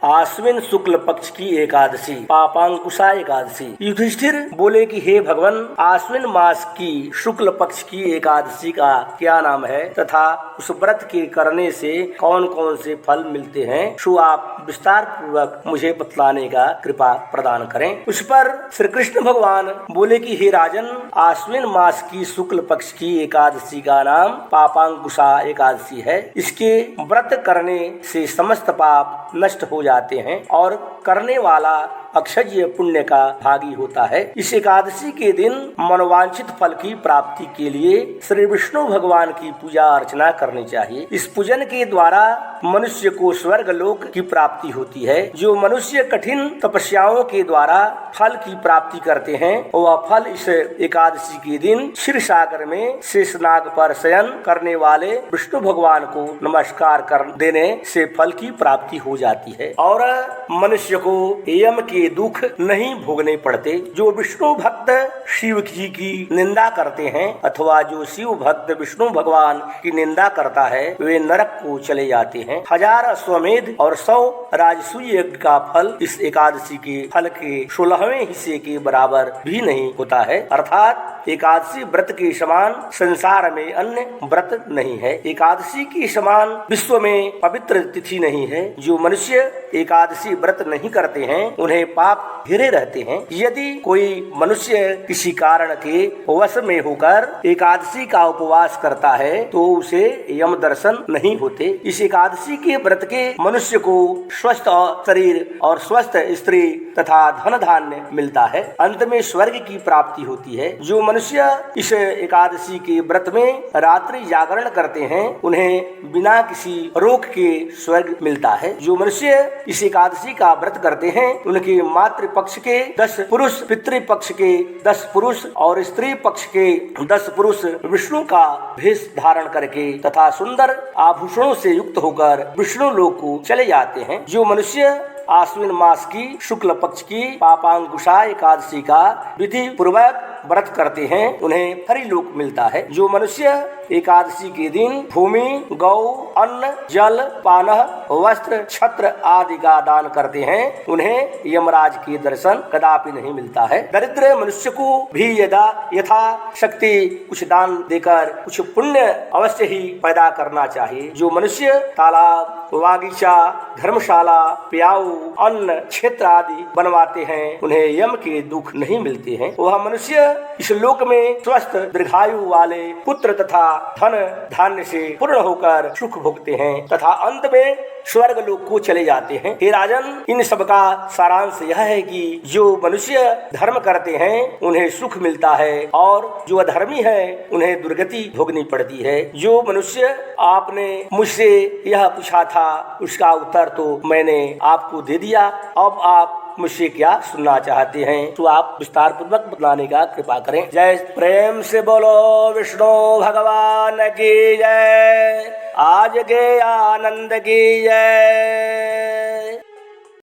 आश्विन शुक्ल पक्ष की एकादशी, पापांकुशा एकादशी। युधिष्ठिर बोले कि हे भगवान, आश्विन मास की शुक्ल पक्ष की एकादशी का क्या नाम है तथा उस व्रत के करने से कौन कौन से फल मिलते हैं, सो आप विस्तार पूर्वक मुझे बतलाने का कृपा प्रदान करें। उस पर श्री कृष्ण भगवान बोले कि हे राजन, आश्विन मास की शुक्ल पक्ष की एकादशी का नाम पापांकुशा एकादशी है। इसके व्रत करने से समस्त पाप नष्ट हो जाते हैं और करने वाला अक्षय पुण्य का भागी होता है। इस एकादशी के दिन मनोवांछित फल की प्राप्ति के लिए श्री विष्णु भगवान की पूजा अर्चना करनी चाहिए। इस पूजन के द्वारा मनुष्य को स्वर्ग लोक की प्राप्ति होती है। जो मनुष्य कठिन तपस्याओं के द्वारा फल की प्राप्ति करते हैं, वह फल इस एकादशी के दिन क्षीर सागर में शेषनाग पर शयन करने वाले विष्णु भगवान को नमस्कार कर देने से फल की प्राप्ति हो जाती है और मनुष्य को यम के दुख नहीं भोगने पड़ते। जो विष्णु भक्त शिव जी की निंदा करते हैं अथवा जो शिव भक्त विष्णु भगवान की निंदा करता है, वे नरक को चले जाते हैं। 1000 अश्वमेध और 100 राजसूय यज्ञ का फल इस एकादशी के फल के 16वें हिस्से के बराबर भी नहीं होता है। अर्थात एकादशी व्रत के समान संसार में अन्य व्रत नहीं है। एकादशी के समान विश्व में पवित्र तिथि नहीं है। जो मनुष्य एकादशी व्रत नहीं करते हैं, उन्हें पाप घिरे रहते हैं। यदि कोई मनुष्य किसी कारण के वश में होकर एकादशी का उपवास करता है, तो उसे यम दर्शन नहीं होते। इस एकादशी के व्रत के मनुष्य को स्वस्थ शरीर और स्वस्थ स्त्री तथा धन धान्य मिलता है। अंत में स्वर्ग की प्राप्ति होती है। जो मनुष्य इस एकादशी के व्रत में रात्रि जागरण करते हैं, उन्हें बिना किसी रोक के स्वर्ग मिलता है। जो मनुष्य इस एकादशी का व्रत करते हैं, उनके मातृ पक्ष के 10 पुरुष, पितृ पक्ष के 10 पुरुष और स्त्री पक्ष के 10 पुरुष विष्णु का भेष धारण करके तथा सुंदर आभूषणों से युक्त होकर विष्णु लोक को चले जाते हैं। जो मनुष्य आश्विन मास की शुक्ल पक्ष की पापांकुशा एकादशी का विधि पूर्वक व्रत करते हैं, उन्हें हरि लोक मिलता है। जो मनुष्य एकादशी के दिन भूमि, गौ, अन्न, जल, पान, वस्त्र, छत्र आदि का दान करते हैं, उन्हें यमराज के दर्शन कदापि नहीं मिलता है। दरिद्र मनुष्य को भी यथा शक्ति कुछ दान देकर कुछ पुण्य अवश्य ही पैदा करना चाहिए। जो मनुष्य तालाब, बागीचा, धर्मशाला, प्याऊ, अन्न क्षेत्र आदि बनवाते हैं, उन्हें यम के दुख नहीं मिलते हैं। वह मनुष्य इस लोक में स्वस्थ दीर्घायु वाले पुत्र तथा धन धान्य से पूर्ण होकर सुख भोगते हैं तथा अंत में स्वर्ग लोक को चले जाते हैं। हे राजन, इन सब का सारांश यह है कि जो मनुष्य धर्म करते हैं, उन्हें सुख मिलता है और जो अधर्मी है, उन्हें दुर्गति भोगनी पड़ती है। जो मनुष्य आपने मुझसे यह पूछा था, उसका उत्तर तो मैंने आपको दे दिया। अब आप मुझसे क्या सुनना चाहते हैं, तो आप विस्तार पूर्वक बताने का कृपा करें। जय प्रेम से बोलो विष्णु भगवान की जय। आज के आनंद की जय।